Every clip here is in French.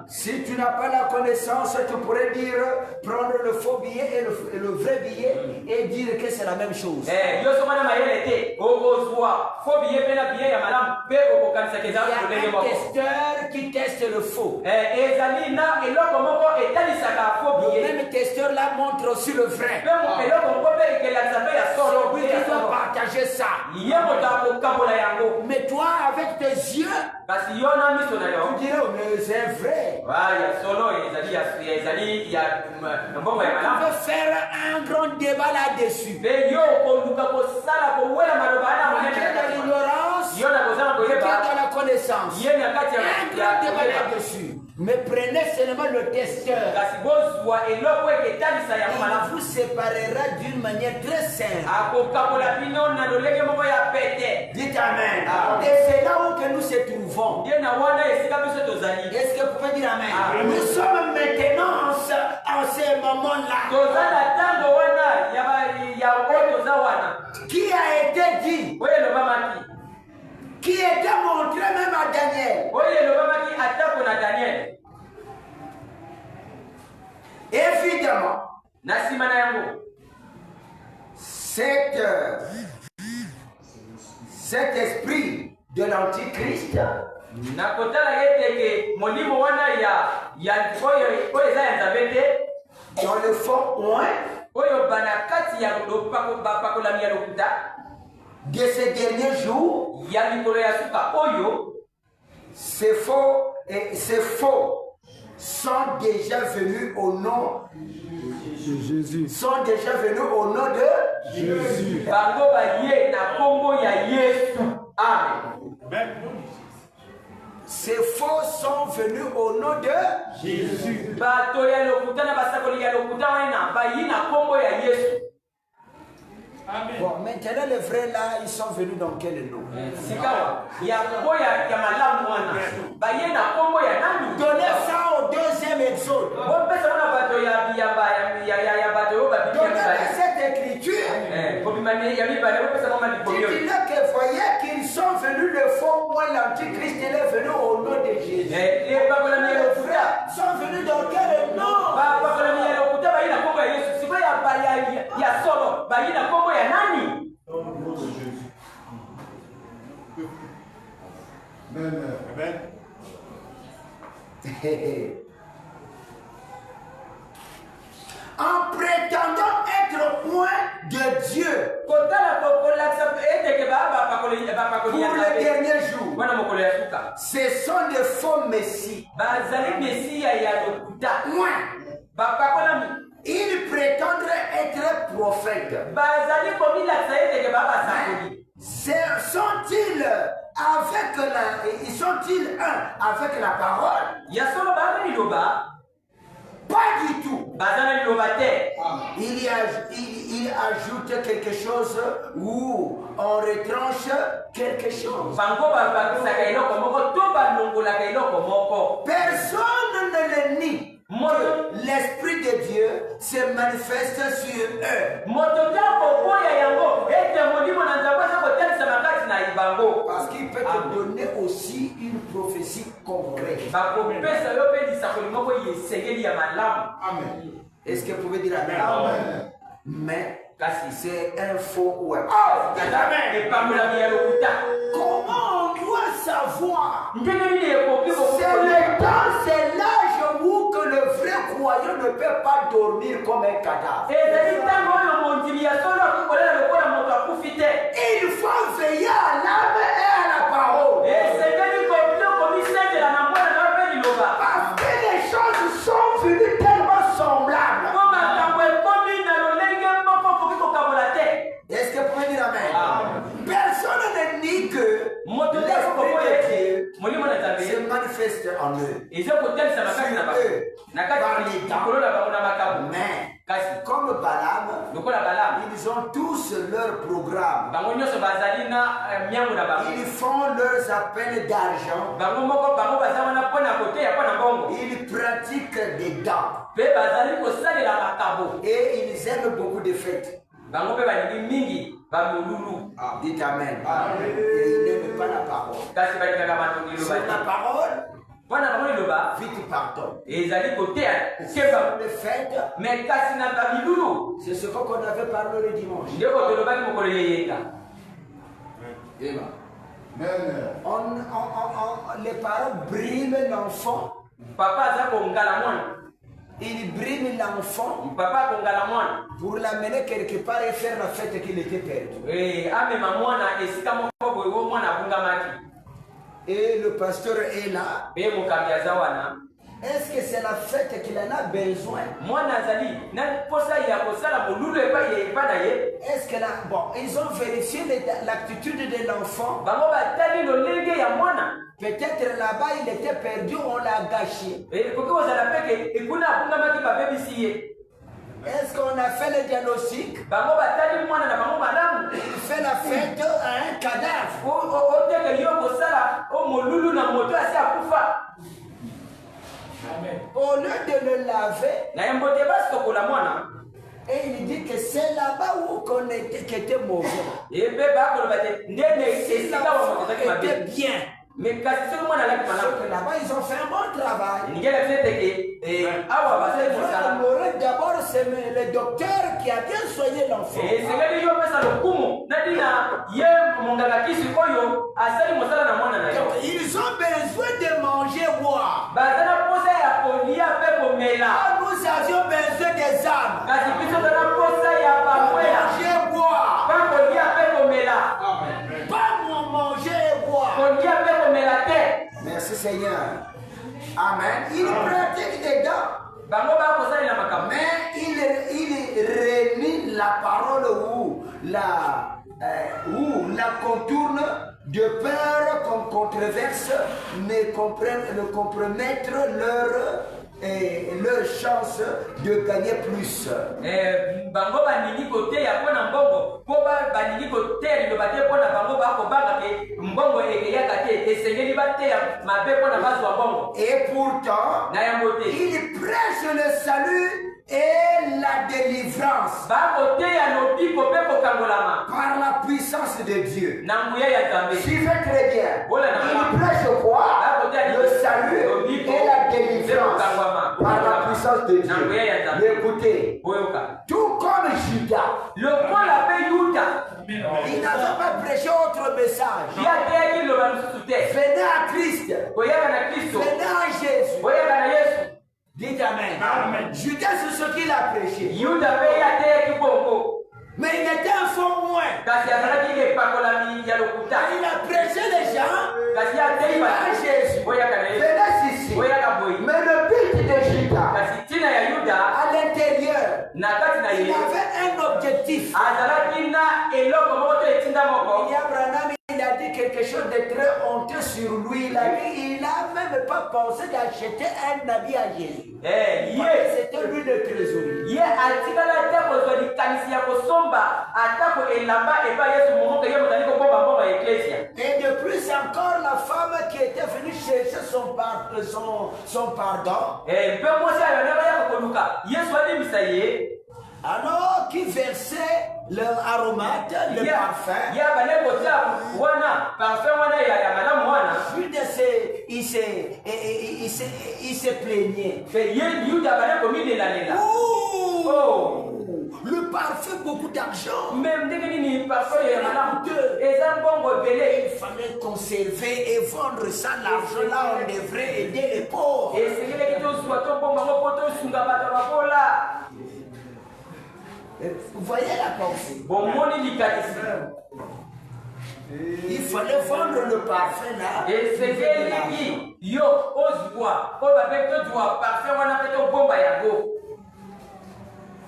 Si tu n'as pas la connaissance, tu pourrais dire, prendre le faux billet et le vrai billet et dire que c'est la même chose. Il y a un testeur qui teste le faux. Le même testeur là montre aussi le vrai. Oui, tu dois partager ça. Mais toi, avec tes yeux, tu dirais, mais c'est vrai. On peut faire un grand débat là-dessus. Tu es dans l'ignorance, tu es dans la connaissance. Un grand débat là-dessus. Mais prenez seulement le testeur. Il vous séparera d'une manière très simple. Dites Amen. Et c'est là où que nous se trouvons. Est-ce que vous pouvez dire Amen? Nous sommes maintenant en ce moment-là. Qui a été dit? Qui était montré même à Daniel. Évidemment, cet esprit de l'Antichrist dans le fond de ces derniers jours, ces faux sont déjà venus au nom de Jésus. Sont déjà venus au nom de Jésus. Amen. Ces faux sont venus au nom de Jésus. Bon, maintenant les vrais là, ils sont venus dans quel nom? Donnez ça au deuxième exode. Donnez cette écriture. Dites-le que voyez qu'ils sont venus le faux, moi l'antichrist, il est venu au nom de Jésus. Les vrais sont venus dans quel nom? Amen. En prétendant être point de Dieu pour les derniers jours, ce sont des faux messies. Ils prétendent être prophètes. Sont-ils un avec la parole? Pas du tout. Il ajoute quelque chose ou on retranche quelque chose. Personne ne le nie. L'Esprit de Dieu se manifeste sur eux. Parce qu'il peut te donner aussi une prophétie concrète. Amen. Est-ce que vous pouvez dire Amen? Amen. Mais c'est un faux web. Comment on doit savoir? C'est l'âge où que le vrai croyant ne peut pas dormir comme un cadavre. Il faut veiller à l'âme et à la parole. Parce que les choses sont venues tellement semblables. Est-ce que vous pouvez dire Amen? Personne ne nie que l'Esprit de Dieu se manifeste en eux. Par les temps. Mais comme Balaam, ils ont tous leur programme. Ils font leurs appels d'argent. Ils pratiquent des dents. Et ils aiment beaucoup de fêtes. Dites Amen. Et ils n'aiment pas la parole. Sur la parole, vite partons. Les fêtes. Mais c'est ce qu'on avait parlé le dimanche. Les parents briment l'enfant. Il brime l'enfant pour l'amener quelque part et faire la fête qu'il était perdu. Et le pasteur est là. Est-ce que c'est la fête qu'il en a besoin? Est-ce que là, bon, ils ont vérifié l'attitude de l'enfant. Peut-être là-bas il était perdu, on l'a gâché. Est-ce qu'on a fait le diagnostic? Il fait la fête à un cadavre. Au lieu de le laver, et il dit que c'est là-bas où on était qui était mauvais. Et était bien. Mais là-bas, ils ont fait un bon travail. D'abord, c'est le docteur qui a bien soigné l'enfant. Ils ont besoin de manger boire. Nous avions besoin des âmes. Manger boire. Pas manger et boire. Merci Seigneur. Amen. Il pratique dedans. Mais il renie la parole ou la contourne de peur qu'on controverse, ne compromettre leur chance de gagner plus. Et pourtant, il prêche le salut et la délivrance par la puissance de Dieu. Suivez très bien. Il prêche quoi? Le salut et la délivrance par la puissance de Dieu. Écoutez, tout comme Judas, il n'avait pas prêché autre message. Venez à Christ. Venez à Jésus. Dites Amen. Amen. Judas, c'est ce qu'il a prêché. Mais il était un faux moins. Il a prêché les gens. Il a Jésus. Venez ici. Mais le but de Judas, à l'intérieur, il avait un objectif. Il a dit quelque chose de très honteux sur lui. Il n'a même pas pensé d'acheter un habit à Jésus. C'était lui le trésorier. Et de plus encore, la femme qui était venue chercher son pardon, alors qui versait leur aromate, le parfum. Il se plaignait. Le parfum, beaucoup d'argent. Il fallait conserver et vendre ça. L'argent là, on devrait aider les pauvres. Vous voyez la pensée? Il fallait vendre le parfum là.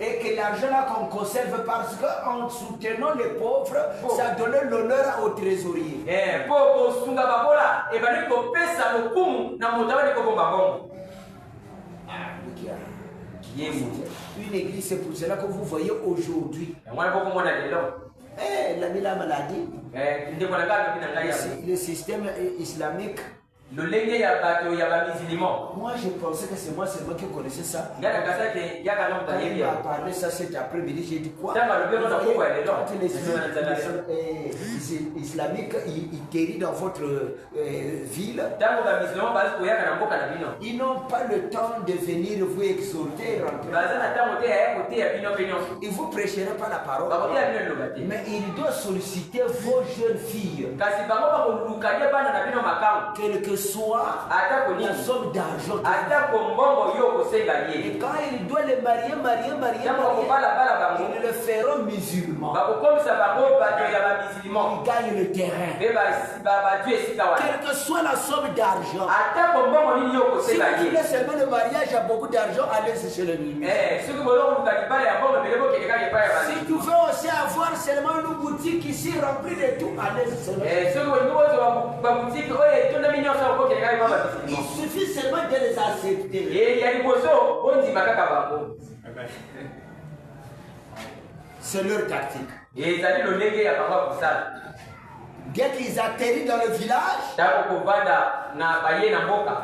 Et que l'argent là qu'on conserve parce qu'en soutenant les pauvres, ça donnait l'honneur au trésorier. Une église, c'est pour cela que vous voyez aujourd'hui. La maladie, le système islamique Moi, je pensais que c'est moi seulement qui connaissais ça. Il m'a parlé ça cet après-midi, j'ai dit quoi? Quand les islamiques ils guérissent dans votre ville, ils n'ont pas le temps de venir vous exhorter. Ils ne vous prêcheront pas la parole. Mais ils doivent solliciter vos jeunes filles. Quel que soit la somme d'argent. Et quand il doit les marier, ils le feront musulmans. Ils gagnent le terrain. Quelle que soit la somme d'argent. Si vous voulez seulement le mariage a beaucoup d'argent, allez chez le musulman. Si tu veux aussi avoir seulement une boutique ici remplie de tout, allez chez le il suffit seulement de les accepter. C'est leur tactique. Dès qu'ils atterrissent dans le village,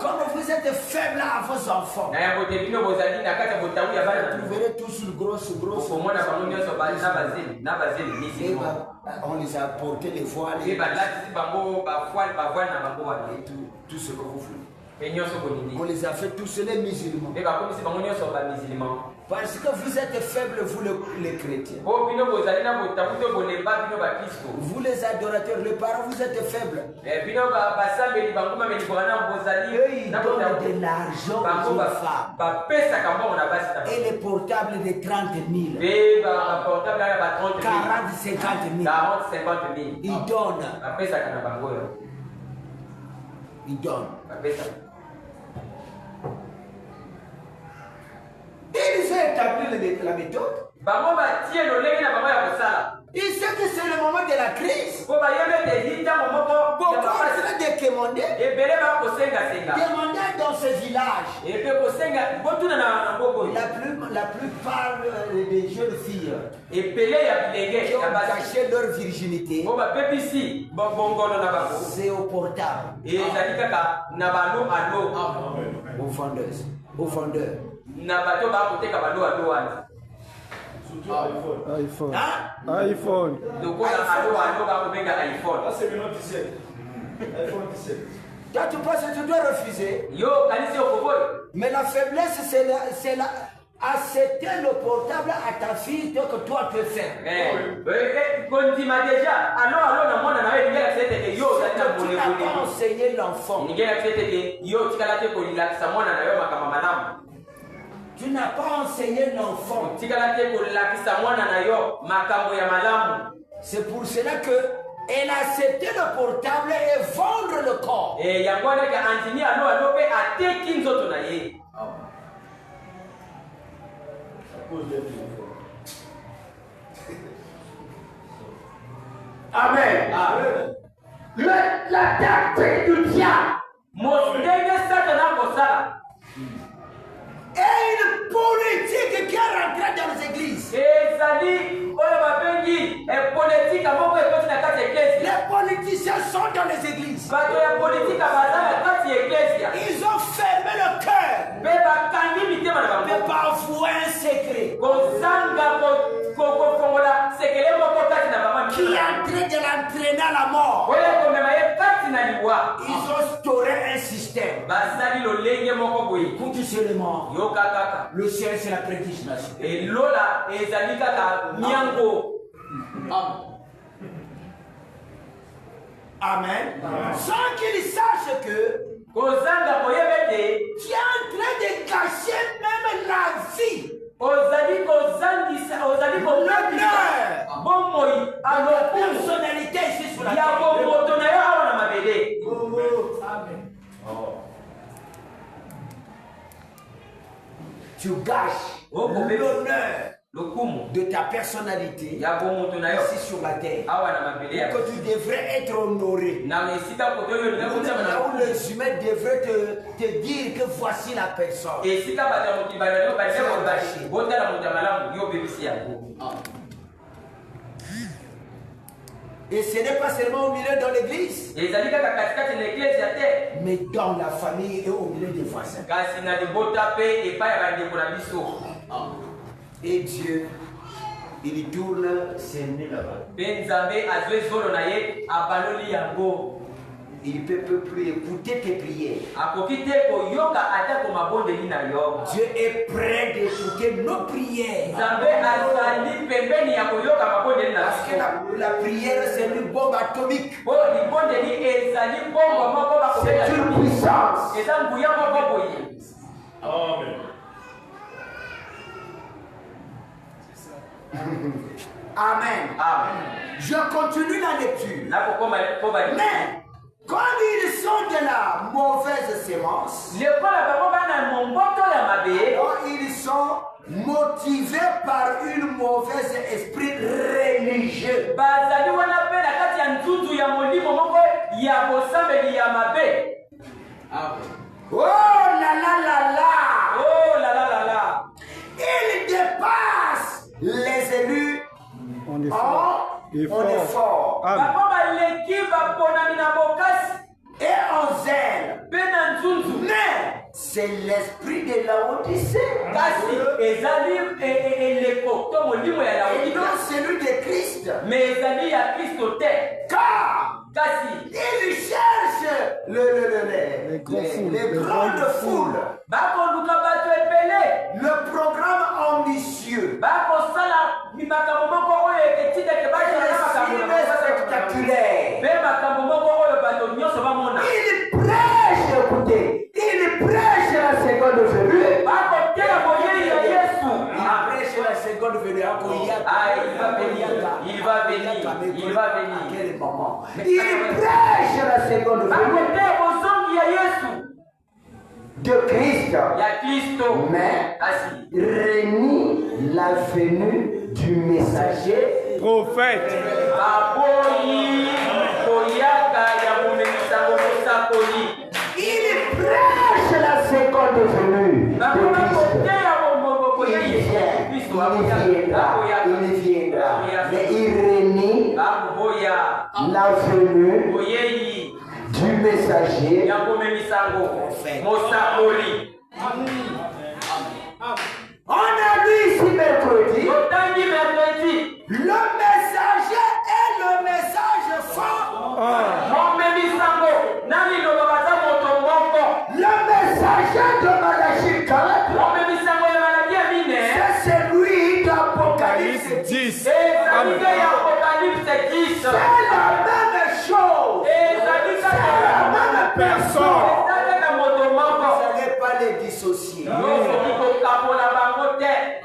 comme vous êtes faible à vos enfants, vous verrez tous gros. On les a porté les voiles et tout ce que vous voulez. On les a fait tous les musulmans. Parce que vous êtes faibles, vous les chrétiens. Vous les adorateurs, les parents, vous êtes faibles. Eux, ils donnent de l'argent aux femmes. Et les portables de 30 000. 40, 50 000. Ils donnent. Ils donnent. Ils ont établi la méthode. Ils savent que c'est le moment de la crise. Beaucoup en train de demander dans ce village. La plupart des jeunes filles qui ont caché leur virginité, c'est au portable. Aux vendeuses, aux vendeurs. iPhone. iPhone. Toi, tu penses que tu dois refuser. Mais la faiblesse, c'est accepter le portable à ta fille, donc que toi tu peux faire. Tu n'as pas enseigné l'enfant. Tu n'as pas enseigné l'enfant. C'est pour cela que elle a accepté le portable et vendre le corps. Amen. La tactique du diable et une politique qui est rentrée dans les églises. Les politiciens sont dans les églises. Ils ont fermé le cœur. Mais parfois un secret qui est en train de l'entraîner à la mort. Ils ont instauré un système. Écoutez seulement. Le ciel, c'est la prédestination. Amen. Sans qu'ils sachent que tu es en train de cacher même la vie. La personnalité ici sur la terre. Tu gâches l'honneur de ta personnalité ici sur la terre. Que tu devrais être honoré. Là où les humains devraient te dire que voici la personne. Et ce n'est pas seulement au milieu dans l'église, mais dans la famille et au milieu des voisins. Et Dieu, il tourne ses nez là-bas. Il ne peut plus écouter tes prières. Dieu est prêt d'écouter nos prières. Parce que la prière, c'est une bombe atomique. C'est une puissance. Amen. Amen. Amen. Je continue la lecture. Mais comme ils sont de la mauvaise sémence, alors ils sont motivés par une mauvaise esprit religieux. Oh là là là là! Oh là là là là! Ils dépassent les élus. On est fort. Et en zèle. Mais c'est l'esprit de la Odyssée. Et non celui de Christ. Car il cherche les grandes foules. Le programme ambitieux. Il prêche, écoutez, il prêche la seconde venue. Il prêche la seconde venue. Il va venir. Quel moment? Il prêche la seconde venue de Christ. Mais renie la venue du messager prophète. Il prêche la seconde venue de Christ. Il viendra. Mais il renie la venue du messager. On a lu ici mercredi. Le messager est le message fort. Le messager de Malachi 4, c'est celui d'Apocalypse 10. C'est la même chose. C'est la même personne. Vous n'allez pas les dissocier.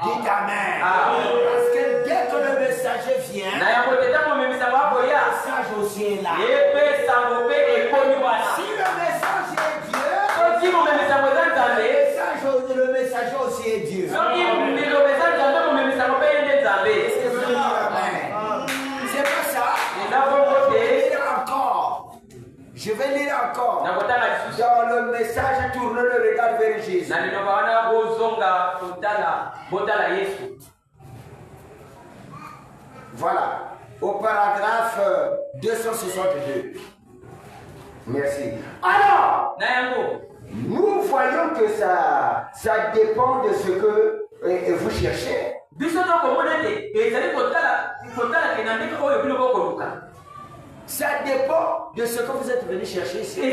Dites Amen. Parce que dès que le messager vient, le message aussi est là. Si le message est Dieu, le messager aussi est Dieu. C'est pas ça. Je vais lire encore. Dans le message, tourne le regard vers Jésus. Voilà. Au paragraphe 262. Merci. Alors, nous voyons que ça dépend de ce que vous cherchez. Ça dépend de ce que vous êtes venu chercher ici. Tous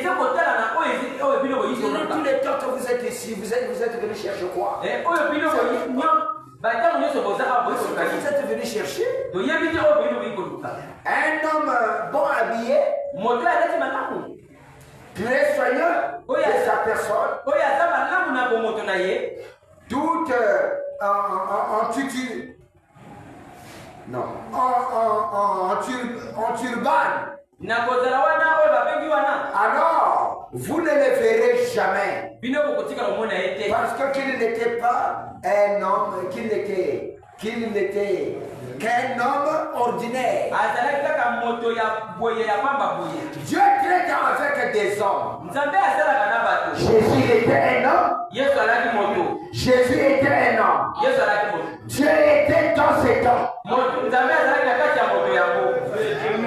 les temps que vous êtes ici, vous êtes venu chercher quoi? Vous êtes venu chercher un homme bon habillé, très soigneux de sa personne, tout en tutu. Non, en turban. Alors, vous ne le verrez jamais. Parce que qu'il n'était pas un homme, qu'il n'était qu'un homme ordinaire. Dieu traite avec des hommes. Jésus était un homme. Jésus était un homme. Dieu était dans ces temps.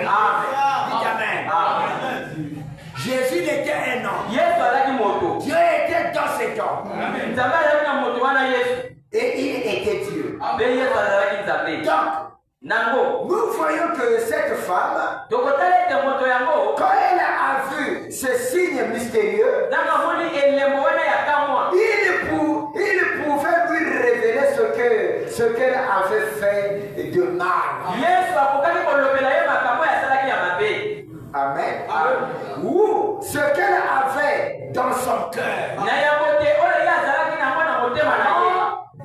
Amen. Et il était Dieu. Donc, nous voyons que cette femme, quand elle a vu ce signe mystérieux, il pouvait lui révéler ce qu'elle avait fait de mal. Amen. Ou ce qu'elle avait dans son cœur.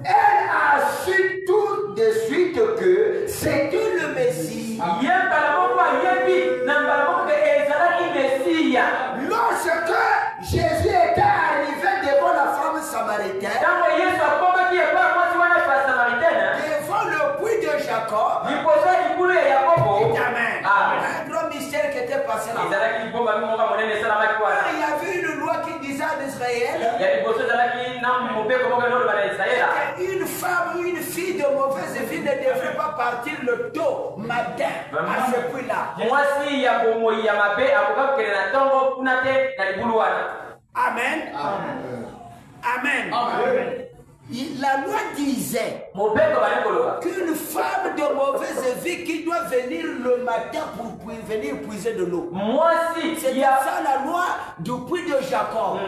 Elle a su tout de suite que c'était le Messie. Lorsque Jésus était arrivé devant la femme samaritaine, devant le puits de Jacob, Amen. Un grand mystère qui était passé là. Il y avait une loi qui disait en Israël qu'une femme ou une fille de mauvaise vie ne devrait pas partir le tôt matin à ce puits-là. Amen. Amen. Amen. La loi disait qu'une femme de mauvaise vie qui doit venir le matin pour venir puiser de l'eau. C'est ça la loi du puits de Jacob.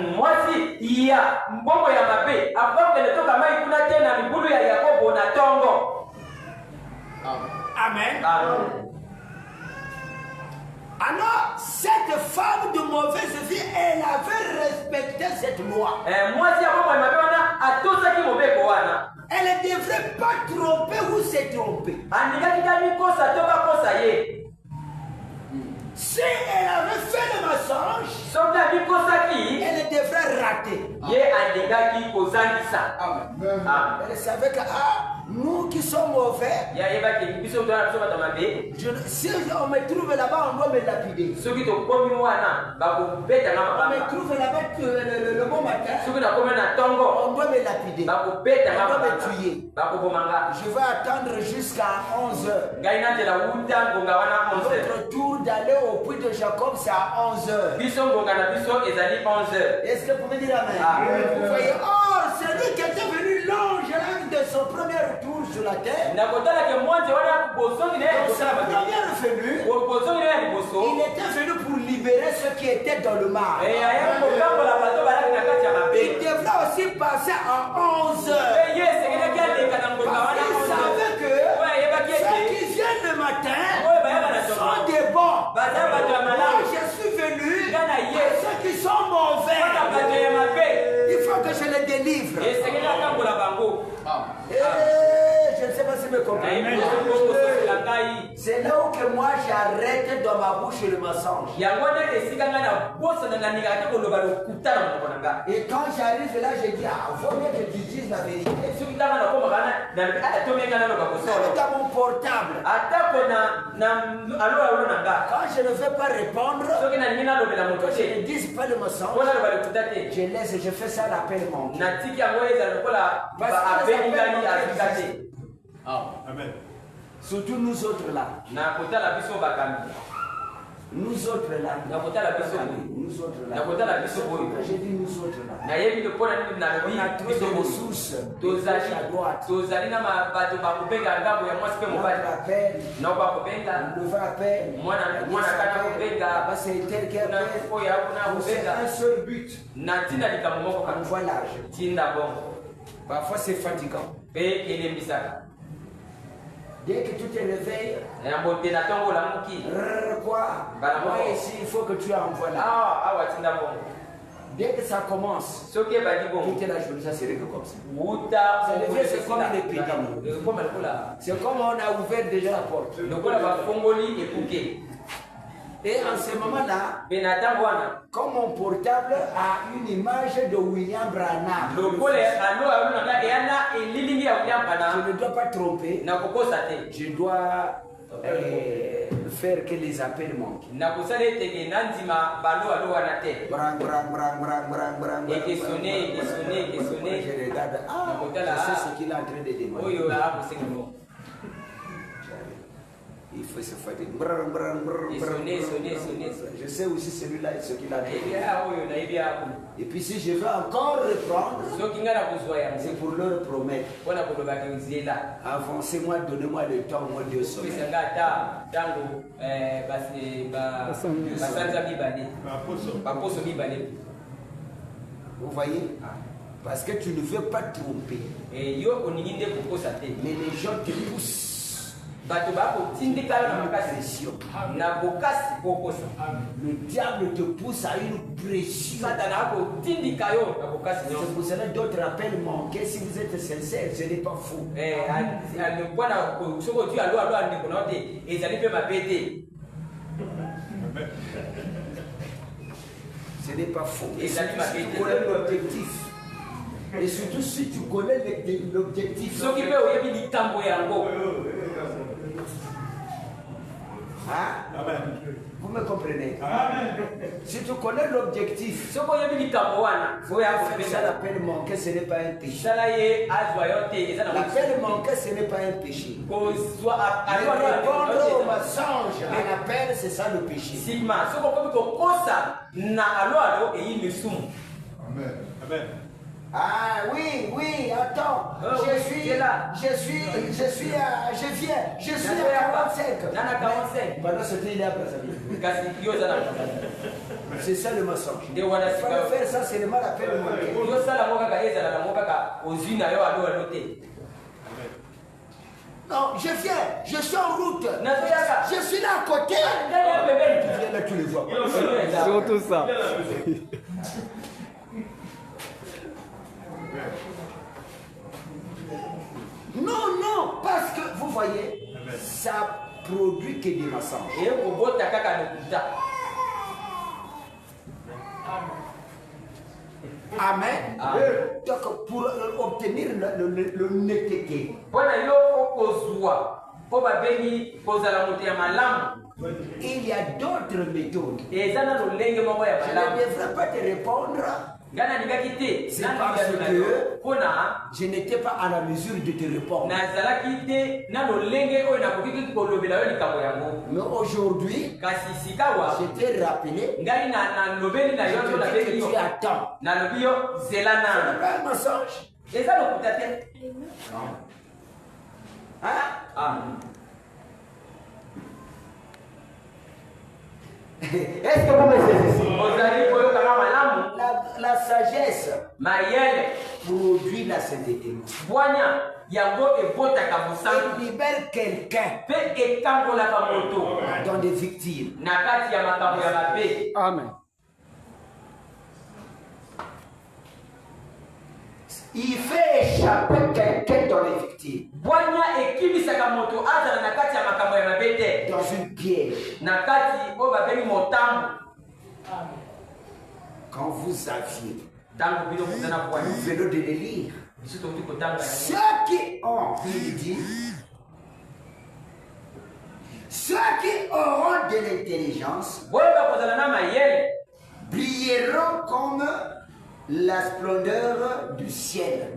Amen. Alors, cette femme de mauvaise vie, elle avait respecté cette loi. Elle ne devrait pas tromper ou se tromper. Si elle avait fait le mensonge, elle devrait rater. Elle savait que nous qui sommes mauvais, si on me trouve là-bas, on doit me lapider. On me trouve là-bas le bon matin, on doit me lapider. On doit me tuer. Je vais attendre jusqu'à 11h. Notre tour d'aller au puits de Jacob, c'est à 11h. Est-ce que vous pouvez dire amen? Vous voyez, celui qui était venu l'ange de son premier tour sur la terre, dans sa première venue, il était venu pour libérer ceux qui étaient dans le mar. Il devra aussi passer à 11h. Il savait que ceux qui viennent le matin sont des bons. Moi, je suis venu à ceux qui sont mauvais. Il faut que je les délivre. Je ne sais pas si me comprenez. C'est là où que moi j'arrête dans ma bouche le mensonge. Et quand j'arrive là, je dis, vaut mieux que tu dises la vérité. Dans mon portable. Quand je ne veux pas répondre, quand je ne dis pas le mensonge, je laisse, je fais ça l'appel manqué. Amen. Surtout nous autres là. Nous autres là. Nous autres là. Quand j'ai dit nous autres là, on a trop de ressources. À droite. On le va à peine. C'est tel quel. C'est un seul but. On voit l'âge. Parfois c'est fatigant. Dès que tu te réveilles, quoi? Moi ici, il faut que tu envoies là. Dès que ça commence, toute la journée, ça serait que comme ça. C'est comme une épidémie. C'est comme on a ouvert déjà la porte. Et en ce moment-là, comme mon portable a une image de William Branham, je ne dois pas tromper, je dois faire que les appels manquent. Je regarde, je sais ce qu'il est en train de demander. Il faut se fatiguer. Je sais aussi celui-là et ce qu'il a dit. Et puis si je veux encore reprendre, c'est pour leur promettre. Avancez-moi, donnez-moi le temps, moi Dieu seul. Vous voyez? Parce que tu ne veux pas tromper. Mais les gens te poussent. Le diable te pousse à une pression. C'est pour cela que d'autres appels manqués. Si vous êtes sincère, ce n'est pas faux. Ce n'est pas faux. Et si tu connais l'objectif. Et surtout si tu connais l'objectif. Hein? Vous me comprenez? Amen. Si tu connais l'objectif, l'appel manqué, ce n'est pas un péché. L'appel manqué, ce n'est pas un péché. Répondre au mensonge, un appel, c'est ça le péché. Amen. Amen. Ah oui, oui, attends, je suis à 45. Pendant ce temps, il est à Brazzaville. C'est ça le mensonge. Il faut faire ça, c'est le mal à faire le manquer. Non, je viens, je suis en route. Je suis là à côté. Tu viens là, tu le vois. Surtout ça. Non, non, parce que vous voyez, ça produit que des mensonges. Amen. Donc pour obtenir l'honnêteté, il y a d'autres méthodes. Je ne devrais pas te répondre. C'est parce que je n'étais pas à la mesure de te répondre. Mais aujourd'hui, je t'ai rappelé, je te dis que tu attends. C'est pas un mensonge. Hein? Est-ce que vous me saisissez? La sagesse produit la sainteté. Il libère quelqu'un dans des victimes. Amen. Il fait échapper quelqu'un dans les victimes. Dans une piège. Quand vous aviez, nous venons de les lire. Ceux qui ont, il dit, ceux qui auront de l'intelligence brilleront comme la splendeur du ciel.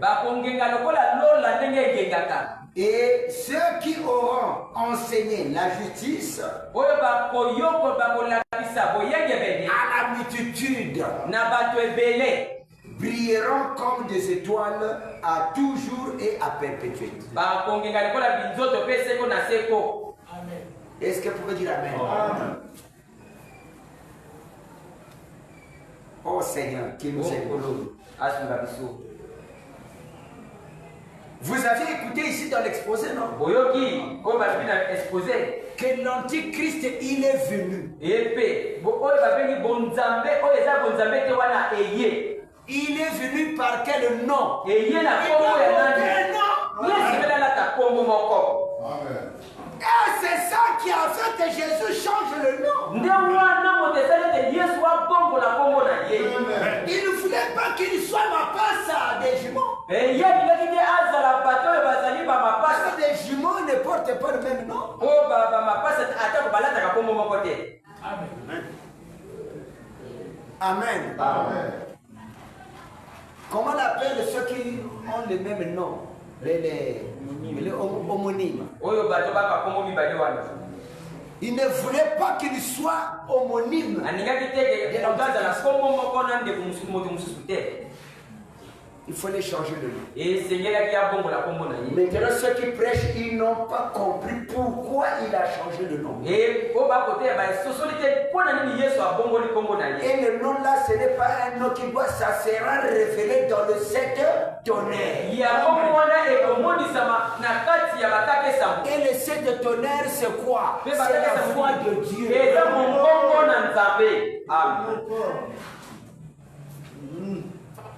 Et ceux qui auront enseigné la justice à la multitude brilleront comme des étoiles à toujours et à perpétuité. Est-ce que vous pouvez dire Amen? Amen. Oh Seigneur, qui nous aide. Vous avez écouté ici dans l'exposé, non? Que l'antichrist, il est venu. Il est venu par quel nom? Il n'a aucun nom. Amen. Et c'est ça qui a fait que Jésus change le nom. Il ne voulait pas qu'il soit ma passe à des jumeaux. Parce que des jumeaux ne portent pas le même nom. Amen. Amen. Comment on appelle ceux qui ont le même nom? Les homonymes. Il ne voulait pas qu'il soit homonyme. Il faut les changer de nom. Maintenant, ceux qui prêchent, ils n'ont pas compris pourquoi il a changé de nom. Et le nom-là, ce n'est pas un nom qui doit, ça sera révélé dans le 7 tonnerres. Et le 7 tonnerres, c'est quoi? C'est la foi de Dieu.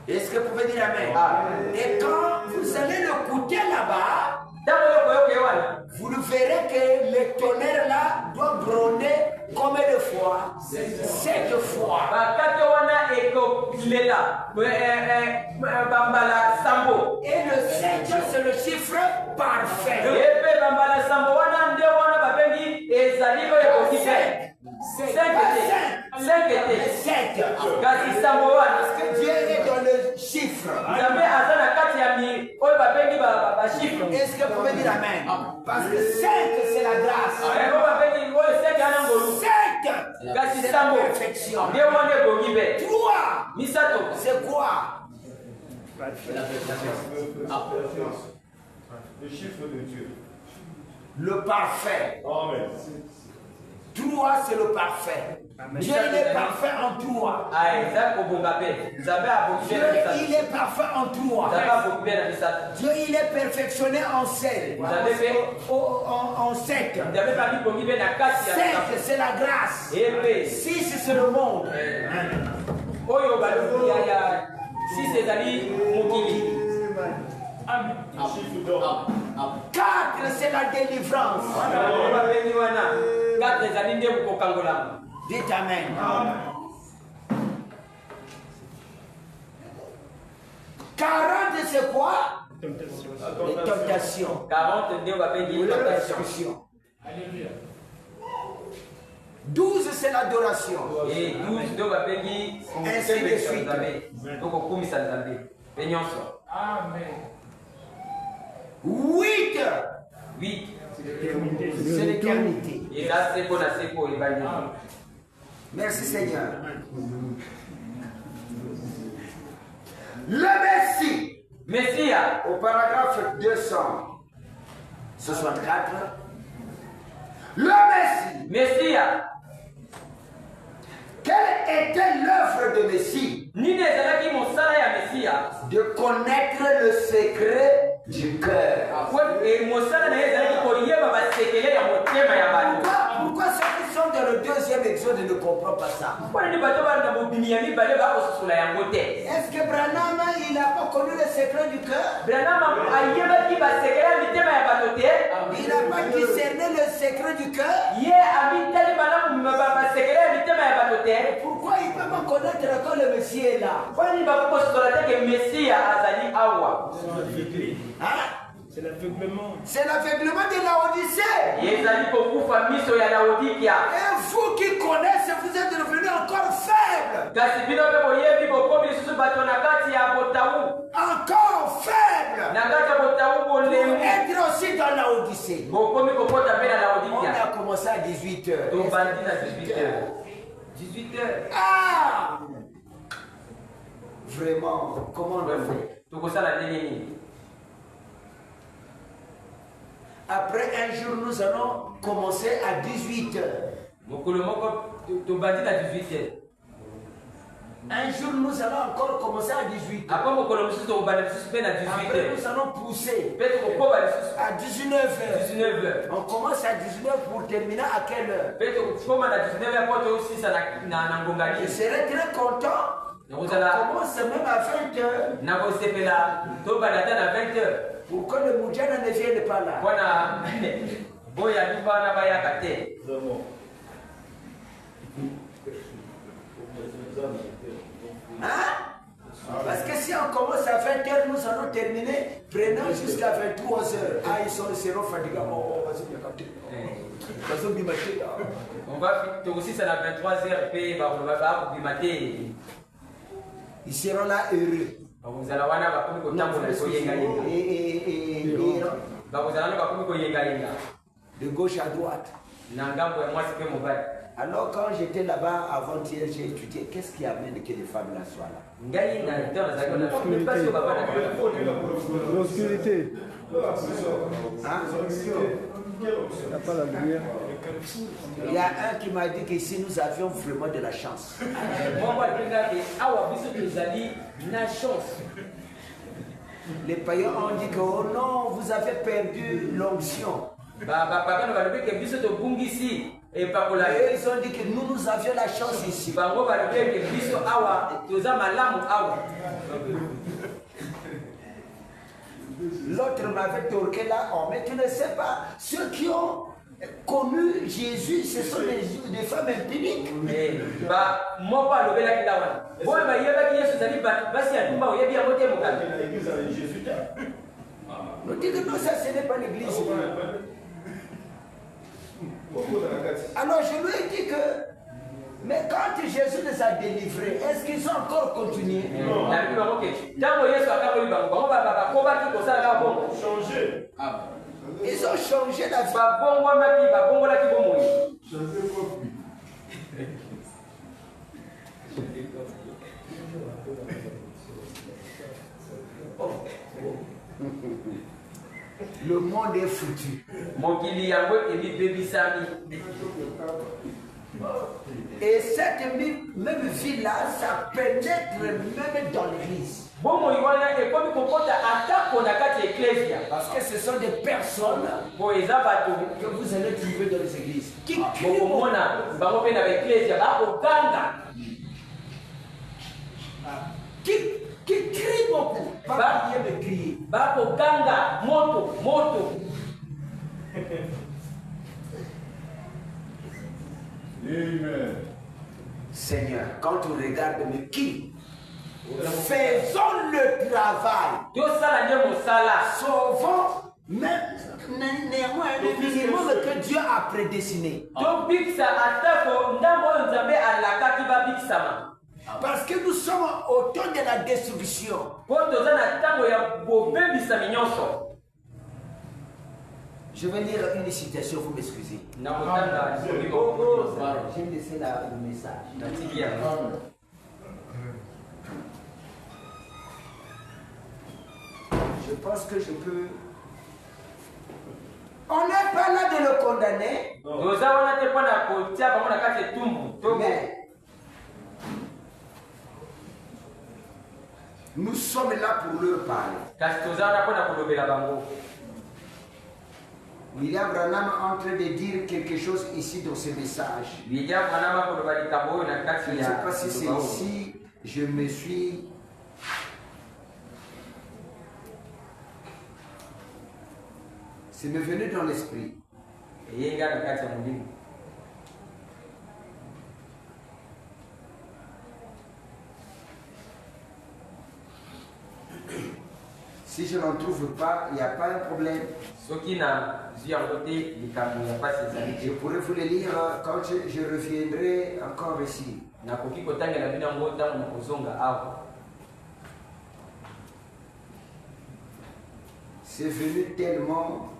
Est-ce que vous pouvez dire Amen? Et quand vous allez l'écouter là-bas, vous verrez que le tonnerre là doit gronder combien de fois? 7 fois. Et le 7, c'est le chiffre parfait. 7. Parce que Dieu est dans le chiffre. Est-ce que vous pouvez dire Amen? Parce que 5 c'est la grâce. 7 c'est la perfection. 3 c'est quoi? Le chiffre de Dieu. Le parfait. Amen. 3 c'est le parfait. Dieu il est parfait en 3. Dieu il est parfait en 3. Dieu il est perfectionné en 7. En 7. 7 c'est la grâce. 6 c'est le monde. 4 c'est la délivrance. Dites Amen. 40 c'est quoi? Les tentations. 40 Alléluia. 12 c'est l'adoration. Et 12 ainsi de suite. Amen. 8 c'est l'éternité. Merci Seigneur. Le Messie. Au paragraphe 264. Le Messie. Quelle était l'œuvre de Messie? De connaître le secret du cœur. Pourquoi ceux qui sont dans le deuxième exode ne comprennent pas ça? Est-ce que Branham il n'a pas connu le secret du cœur? Il n'a pas discerné le secret du cœur? Pourquoi il ne peut pas connaître quand le Messie est là? Hein? C'est l'aveuglement. C'est l'aveuglement de Laodicée. Et vous qui connaissez, vous êtes devenus encore faibles. Encore faibles. Pour être aussi dans Laodicée. On a commencé à 18h. 18h. Ah! Vraiment, comment on le fait? Après un jour, nous allons commencer à 18h. Un jour, nous allons encore commencer à 18h. Après, nous allons pousser à 19h. On commence à 19h pour terminer à quelle heure? Je serai très content. On commence même à 20h. Pourquoi le Moudjana ne vienne pas là? Hein? Parce que si on commence à 20h, nous allons terminer, prenons jusqu'à 23h. Ah, ils seront fatigués. On va aussi à 23h, ils seront là heureux. De gauche à droite. Alors quand j'étais là-bas avant-hier, j'ai étudié qu'est-ce qui amène que les femmes là soient là. L'obscurité. Hein? Il n'y a pas la lumière. Il y a un qui m'a dit que si nous avions vraiment de la chance. Les païens ont dit que oh non, vous avez perdu l'onction. Et ils ont dit que nous avions la chance ici. L'autre m'avait torqué là, oh, mais tu ne sais pas, ceux qui ont connu Jésus, ce sont des femmes impuniques. Nous disons que non, ça ce n'est pas l'église. Alors je lui ai dit que, mais quand Jésus les a délivrés, est-ce qu'ils ont encore continué? Non. Ils ont changé la vie. Le monde est foutu. Et cette même vie-là, ça pénètre même dans l'église. Parce que ce sont des personnes que vous allez trouver dans les églises qui crient beaucoup. Qui crient beaucoup. Pas de crier. Amen. Seigneur, quand tu regardes, mais qui? Faisons le travail. Sauvons néanmoins le minimum que Dieu a prédestiné. Parce que nous sommes au temps de la destruction. Je vais lire une citation, vous m'excusez. J'ai laissé là le message. Je pense que je peux. On n'est pas là de le condamner. Mais nous sommes là pour leur parler. William Branham est en train de dire quelque chose ici dans ce message. Je ne sais pas si c'est ici, je me suis... C'est me venu dans l'esprit. Si je n'en trouve pas, il n'y a pas un problème. Je pourrais vous le lire quand je reviendrai encore ici. C'est venu tellement,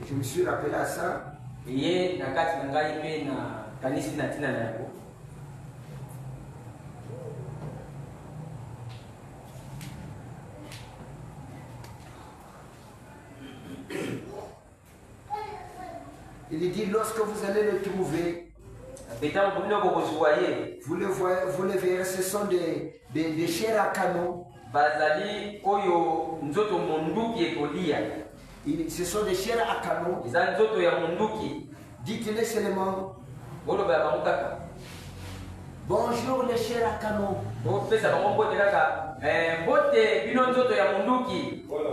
je me suis rappelé à ça. Il dit, lorsque vous allez le trouver, vous le verrez, ce sont des chairs à canon. Ce sont des chairs à canon. Dites-le seulement. Bonjour les chairs à canon. Voilà.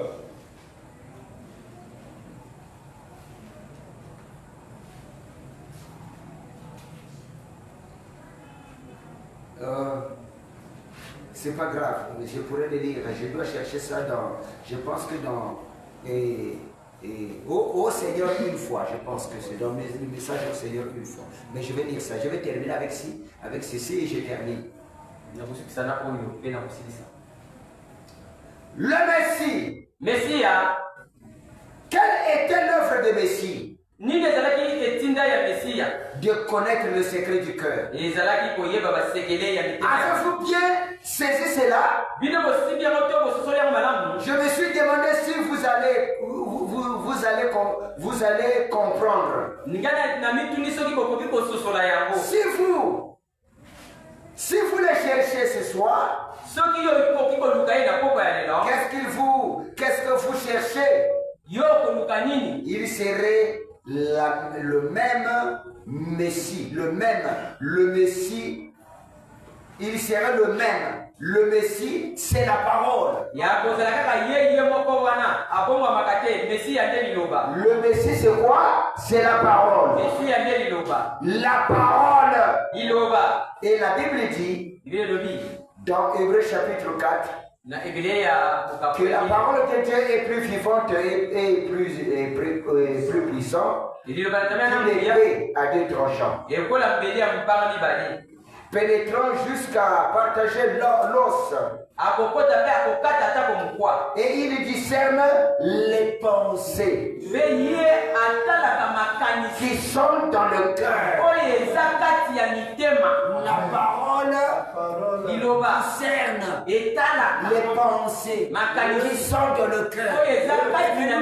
C'est pas grave, je pourrais le lire. Je dois chercher ça dans. Je pense que dans. Au Seigneur une fois, je pense que c'est dans mes messages au Seigneur une fois. Mais je vais lire ça. Je vais terminer avec ceci et je termine. Le Messie. Messia. Quelle était l'œuvre de Messie? de connaître le secret du cœur. Avez-vous bien saisi cela? Je me suis demandé si vous allez comprendre. Si vous les cherchez ce soir, qu'est-ce que vous cherchez? Il serait le même Messie, le Messie, il serait le même. Le Messie, c'est la parole. Le Messie, c'est quoi? C'est la parole. La parole. Et la Bible dit, dans Hébreux chapitre 4, que la parole de Dieu est plus vivante et plus puissante qu'une épée à deux tranchants, pénétrant jusqu'à partager l'os. Et il discerne les pensées qui sont dans le cœur. La parole discerne les pensées qui sont dans le cœur.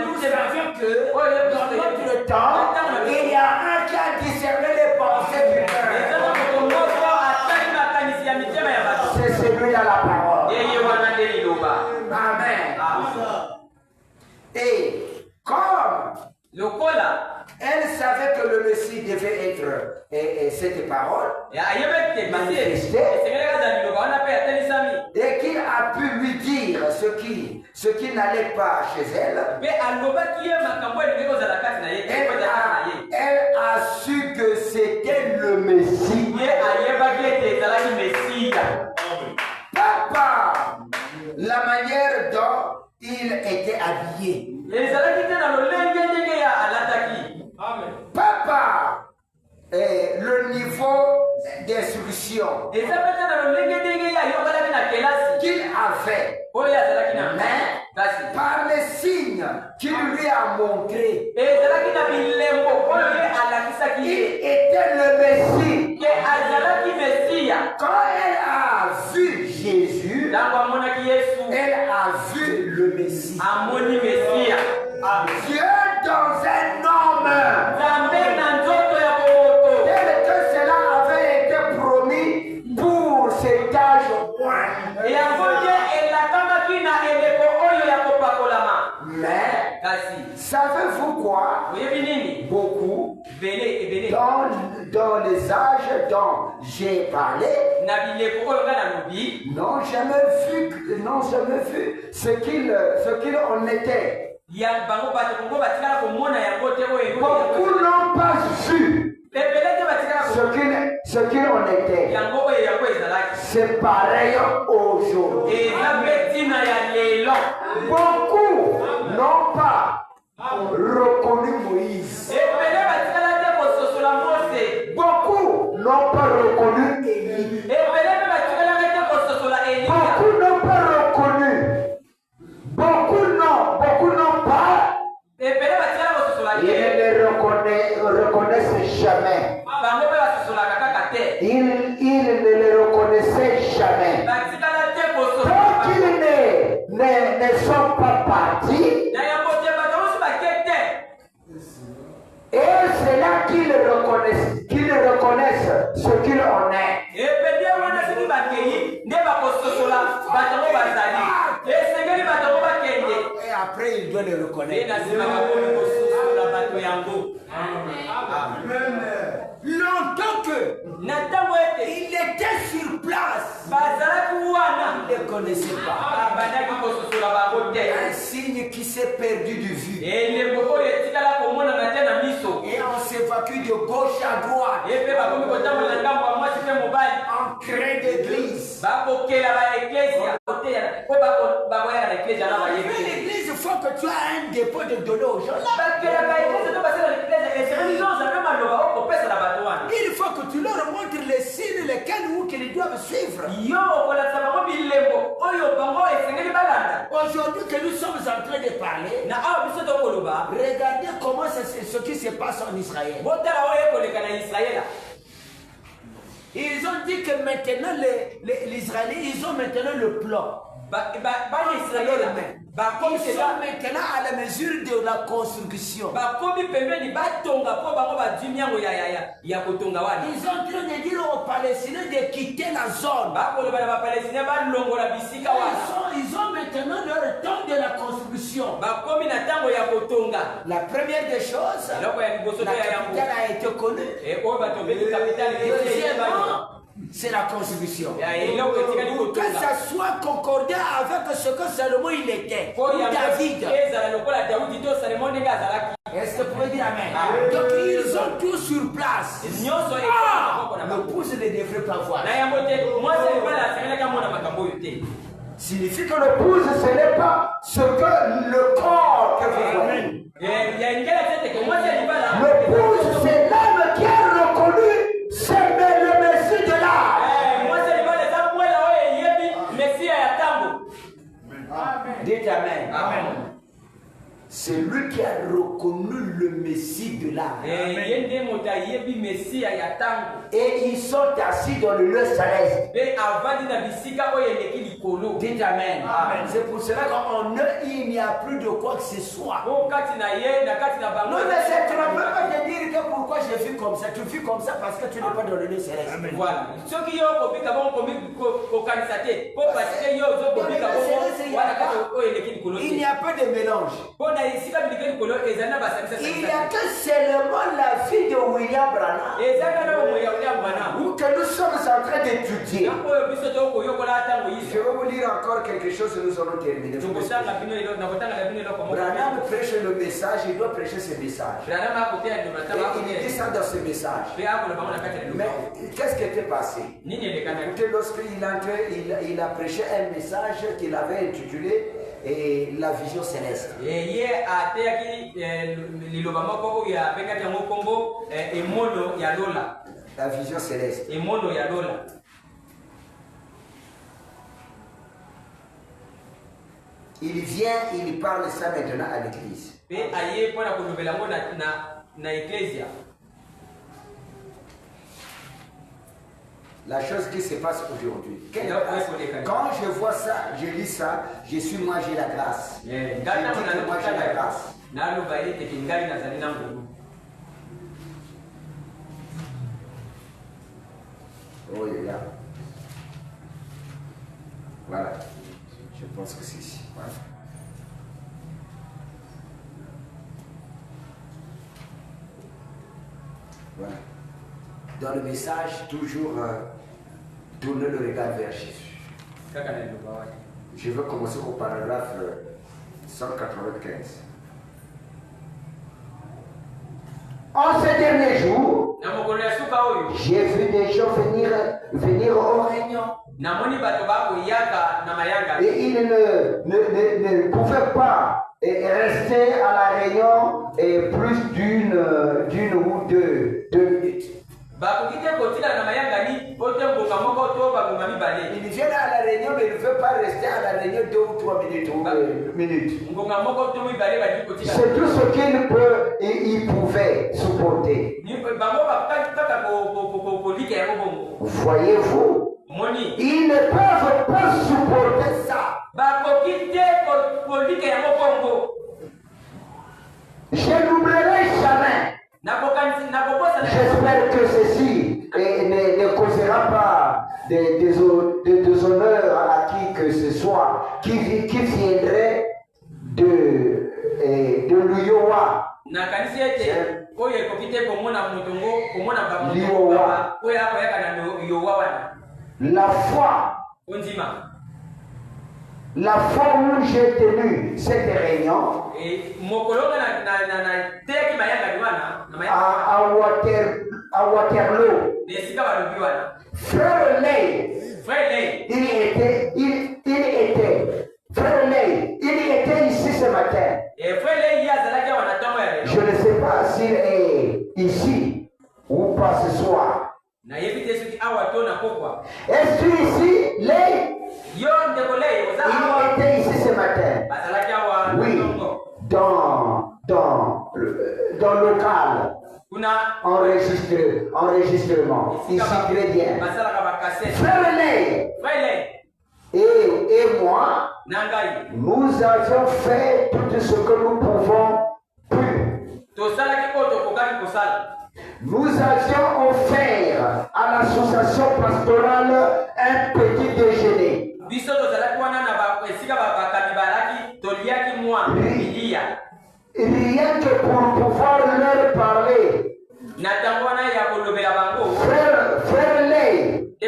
Nous savons que dans notre temps, il y a un qui a discerné les pensées du cœur. C'est celui à la parole. Amen. Et comme elle savait que le Messie devait être cette parole manifestée, et qu'il a pu lui dire ce qui n'allait pas chez elle, elle a su que c'était le Messie. Papa, la manière dont il était habillé. Papa, le niveau d'instruction qu'il avait, mais par les signes qu'il lui a montrés, il était le Messie. Quand elle a vu Jésus, elle a vu le Messie. Dieu dans un homme, tel que cela avait été promis pour cet âge au point. Mais savez-vous quoi? Beaucoup dans les âges dont j'ai parlé n'ont jamais vu ce qu'il en était. Beaucoup n'ont pas vu ce qu'il en était. C'est pareil aujourd'hui. Beaucoup n'ont pas reconnu Moïse. Beaucoup n'ont pas reconnu Élie. Beaucoup n'ont pas reconnu. Beaucoup n'ont pas. Ils ne reconnaissent jamais. Ils ne le reconnaissaient jamais. Tant qu'ils ne sont pas partis, et c'est là qu'ils reconnaissent ce qu'il en est. Et après, il doit le reconnaître. Longtemps que il était sur place, il ne connaissait pas. Un signe qui s'est perdu de vue. Et on s'évacue de gauche à droite. En crée d'église. L'église, il faut que tu aies un dépôt de données aux gens. Il faut que tu leur montres les signes lesquels ou qu'ils doivent suivre. aujourd'hui que nous sommes en train de parler, regardez comment ce qui se passe en Israël. Ils ont dit que maintenant les Israéliens, ils ont maintenant le plan. Ils sont maintenant à la mesure de la construction. Ils sont en train de dire aux Palestiniens de quitter la zone. Ils ont maintenant leur temps de la construction. La première des choses, la capitale a été connue. Deuxièmement, c'est la construction. Pour que ça soit concordé avec ce que Salomon il était. Ou David. Est-ce que vous pouvez dire amen? Donc ils ont tout sur place. L'épouse ne devrait pas voir. Signifie que l'épouse ce n'est pas ce que le corps que vous voyez. L'épouse c'est l'âme qui est reconnue. C'est le Messie de l'âme. Dites amen. Amen. C'est lui qui a reconnu le Messie de l'âme. Et ils sont assis dans le lieu céleste. Dites amen. Amen. C'est pour cela qu'en eux, il n'y a plus de quoi que ce soit. Non, mais c'est trop peu de dire que pourquoi je vis comme ça. Tu vis comme ça parce que tu n'es pas dans le lieu céleste. Amen. Voilà. Il n'y a pas de mélange. Il n'y a que seulement la fille de William Branham ou que nous sommes en train d'étudier. Je vais vous lire encore quelque chose et nous allons terminer. Branham prêche le message, il doit prêcher ce message. Et il dit ça dans ce message. Mais qu'est-ce qui était passé? Écoutez, lorsqu'il entrait, il a prêché un message qu'il avait intitulé La vision céleste. La vision céleste. Il vient, il parle ça maintenant à l'église. La chose qui se passe aujourd'hui. Quand je vois ça, je lis ça, je suis moi j'ai la grâce. Je dis que moi j'ai la grâce. Oh là. Voilà. Je pense que c'est ici. Voilà. Voilà. Dans le message, toujours tourner le regard vers Jésus. Je vais commencer au paragraphe 195. En ces derniers jours, j'ai vu des gens venir au réunion. Et ils ne pouvaient pas rester à la réunion plus d'une ou deux minutes. Il vient à la réunion, mais il ne veut pas rester à la réunion 2 ou 3 minutes. C'est tout ce qu'il pouvait supporter. Voyez-vous, ils ne peuvent pas supporter ça. Je n'oublierai jamais. J'espère que ceci ne causera pas des déshonneurs à qui que ce soit qui viendrait de l'Iowa. La fois où j'ai tenu cette réunion à Waterloo, Frère Lay, il était ici ce matin. Je ne sais pas s'il est ici ou pas ce soir. Est-ce ici, Lay? Il était ici ce matin. enregistrement. Ici très bien. Frère Lay et moi, nous avions fait tout ce que nous pouvons plus. Nous avions offert à l'association pastorale un petit déjeuner. Rien que pour pouvoir leur parler. Frère Lay, frère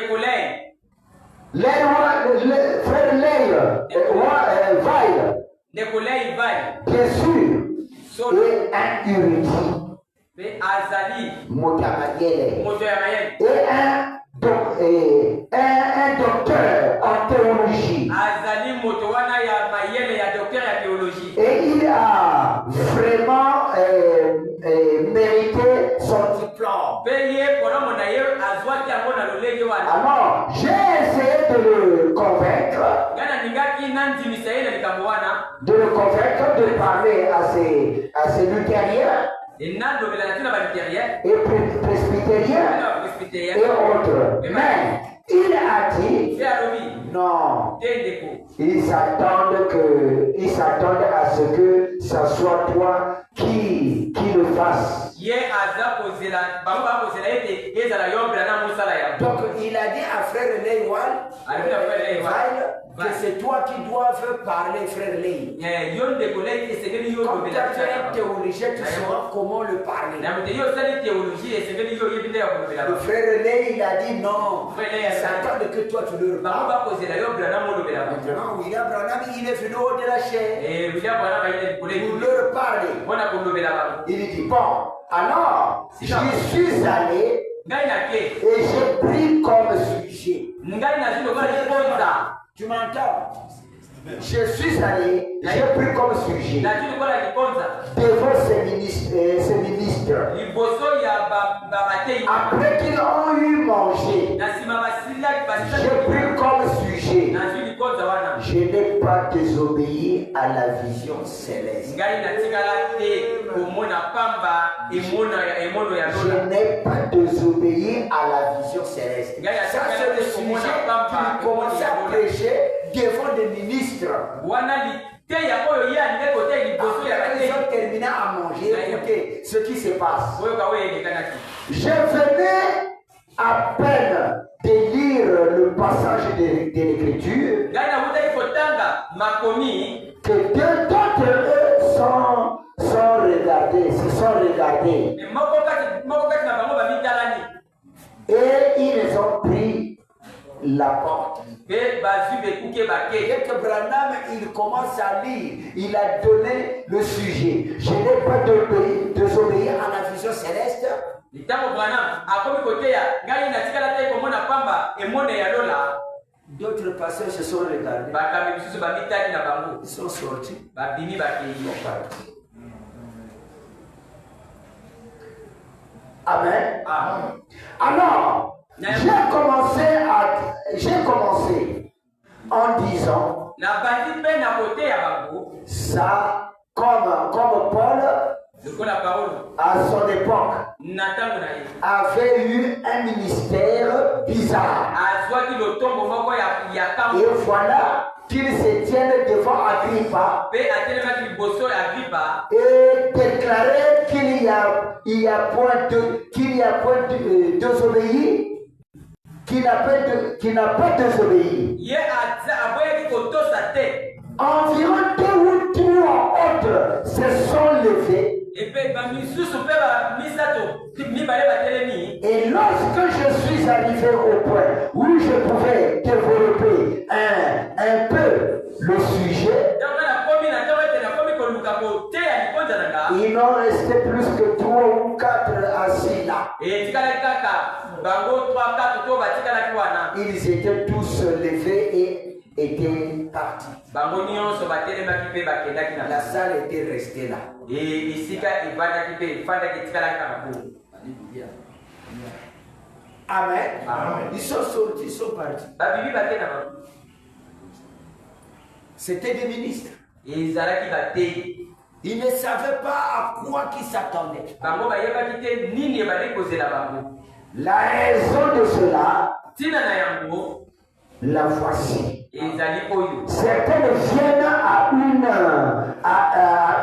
Lay, bien sûr, et un érudit, et un docteur en théologie. Et il a vraiment mérité son diplôme. Alors, j'ai essayé de le convaincre, de parler à ses luthériens et presbytériens et autres. Mais il a dit non. Ils s'attendent à ce que ce soit toi qui le fasse. Donc il a dit à frère Leywal que c'est toi qui dois parler, frère Ley. Comme tu as fait un théologien, tu sauras comment le parler. Le frère Ley, il a dit non. Ils s'attendent que toi tu leur parles. Maintenant, William Branham, il est venu au de la chair. Pour leur parler. Il dit bon, alors, j'y suis allé et j'ai pris comme sujet. Tu m'entends? Je suis allé, j'ai pris comme sujet devant ces ministres. Après qu'ils ont eu mangé, j'ai pris comme sujet: je n'ai pas désobéi à la vision céleste. Je n'ai pas désobéi à la vision céleste. Ça, c'est le sujet qu'il commençait à prêcher devant des ministres. Ils ont terminé à manger. Écoutez ce qui se passe. Je venais à peine de lire le passage de l'écriture que deux d'entre eux sont regardés, se sont regardés. Et ils ont pris la porte. Dès que Branham il commence à lire, il a donné le sujet. Je n'ai pas désobéi à la vision céleste. D'autres pasteurs se sont regardés. Ils sont sortis. Ils sont partis. Amen. Alors, j'ai commencé en disant ça comme Paul à son époque avait eu un ministère bizarre. Et voilà qu'ils se tiennent devant Agrippa et déclarer qu'il n'y a point désobéi, qu'il n'a pas désobéi. Environ 2 ou 3 autres se sont levés. Et lorsque je suis arrivé au point où je pouvais développer un peu le sujet, il n'en restait plus que 3 ou 4 assis là. Ils étaient tous levés et étaient partis. La salle était restée là. Amen. Ils sont sortis, ils sont partis. C'était des ministres. Ils ne savaient pas à quoi ils s'attendaient. La raison de cela, tina na yango la voici. ezali oyo Certaines viennent à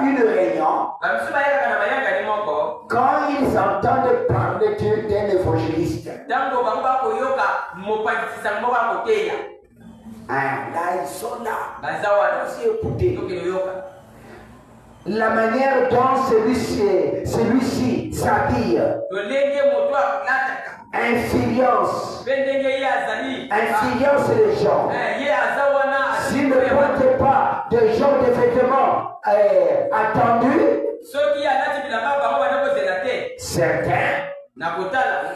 une réunion bamisu bayaka na mayanga ni moko quand ils entendent parler d'un évangéliste. ntango bango bakoyoka mopandisisa moko akoteya Là, ils sont là. baza wana Aussi écouter tokeyoyoka la manière dont celui-ci s'habille, lolenge moto akolataka influence mpe ndenge ye azali les gens. ye aza wana S'il ne porte pas de genre de vêtements attendus, soki alati bilamba bango bana kozela te certains, na kotala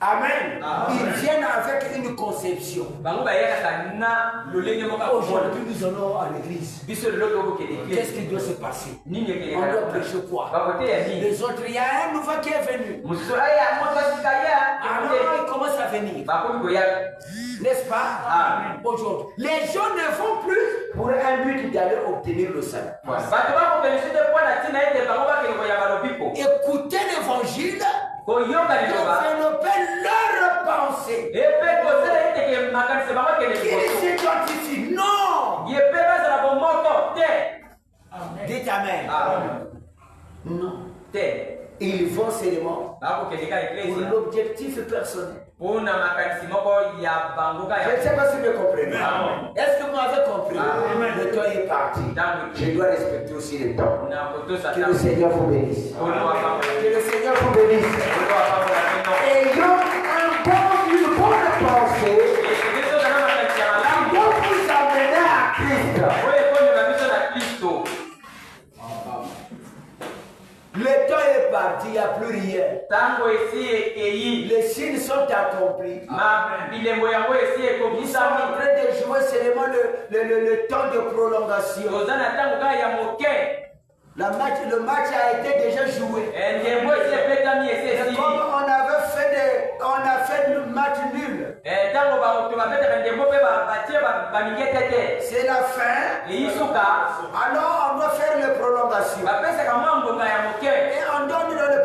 amen, ils viennent avec une conception. bango bayakaka na lolenge moko Aujourd'hui, nous allons à l'église. biso lelo tokokende Qu'est-ce qui doit se passer? nini On doit ekeleka prêcher quoi? bakoteya nini Les autres, il y a un nouveau qui est venu. mosusu aya moto asika Alors, ya il commence à venir. bakomi koyaka N'est-ce pas? Aujourd'hui, les gens ne vont plus pour un but d'aller obtenir le salut. bato bakopelisi te mpo na ntina ete bango bakende koyamba lobiko Écoutez l'évangile, koyoka liloba développer leur pensée. epe kozela eteke makanisi bango akende Qu'ils liboso s'identifient. Non! ye mpe bazala bomoko te Dites Amen. Non. te Ils vont seulement bakokende ka pour eklesi l'objectif personnel. mpona makanisi moko ya bango ka Je ne ya sais pas si vous comprenez. Est-ce que vous m'avez compris? Amen. Le temps est parti. Je dois respecter aussi le temps. na kotosa Que le Seigneur vous bénisse. oloapambola Que le Seigneur vous bénisse. oloapambola bino Ayons une bonne pensée biso zala makanisi ya malamu qui doit vous amener à Christ. oyo ekondela biso na kristo Le temps est parti, il n'y a plus rien. ntango esi ekei Les signes sont accomplis. bilembo yango esi Ils sont ekobisami en train de jouer seulement le temps de prolongation. toza na ntango kaka ya moke Le match a été déjà joué. ndembo esi epetami esi Et esili comme on a fait le match nul, ntango bato babetaka ndembo mpe batie bamingete te c'est la fin. eyi suka Alors on doit faire les prolongations. bapesaka mwa ngonga ya moke Et on donne dans les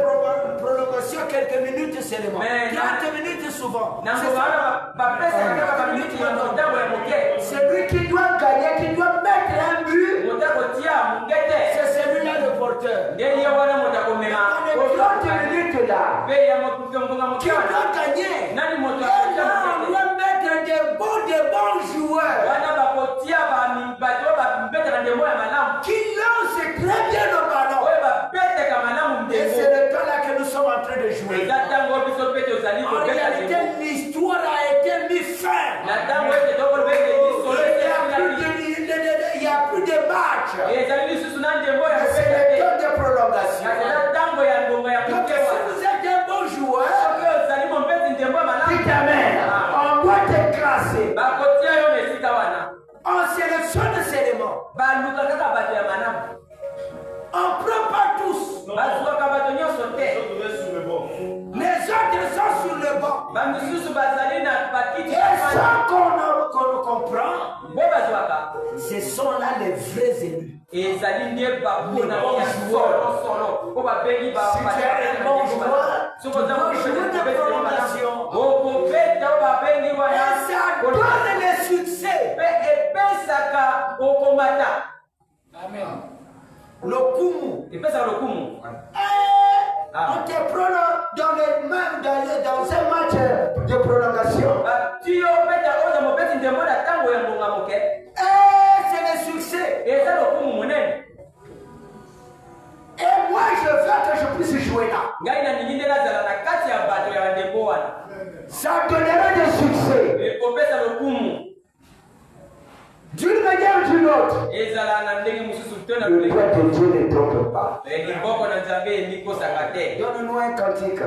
prolongations quelques minutes seulement. Mais 30 minutes souvent. na ngonga wana bapesaka kaka baminiti ya ntango ya moke Celui qui doit gagner, qui doit mettre un but, moto akotia mongete c'est celui-là le porteur. nde ye wana moto akomema Dans les 30 minutes là, mpe ya ngonga moke qui wana doit gagner. nani moto Et akotia là, on mongete doit mettre des bons joueurs wana bakotia bato oyo babetaka ndembo ya malamu qui lancent très bien le ballon. oyo babetaka malamu Et ndembo c'est le temps là que nous sommes en train de jouer. eza ntango biso mpe tozali En kobeta réalité, ndembo l'histoire a été mise fin. na ntango ete tokolobete lisolo Il n'y a plus de match. ezali lisusu na ndembo ya C'est kobeta le te temps de prolongation. eza ntango ya ndongo ya Donc, moke si wana vous êtes un bon joueur, soki ozali mobeti ndembo ya malamu dites Amen. On doit te classer. bakotia yo na esika wana On sélectionne seulement. baluka kaka bato ya malamu On ne prend pas tous. bazwaka bato nyonso te Les autres sont sur le banc. bamisusu bazali na bakiti Et sans qu'on comprend, bo bazwaka ce sont là les vrais élus. ezali nde bakona ya solosolo po babengi Si tu es un bon joueur, tu peux jouer des prolongations. okobeta o babengi Et wana ça donne le succès. mpe epesaka okomata Le kumu. epesaka lokumu On te prolonge dans un match de prolongation. bati obeta oza mobeti ndembo na ntango ya ngonga moke C'est le succès. eza lokumu monene Et moi, je veux que je puisse jouer là. ngai nalingi nde nazala na kati ya bato ya bandembo wana Ça donnera du succès. ekopesa lokumu D'une manière ou d'une autre. ezala na ndenge mosusu to na Le doigt de Dieu ne trompe pas. liboko na nzambe emikosaka te Donne-nous un cantique.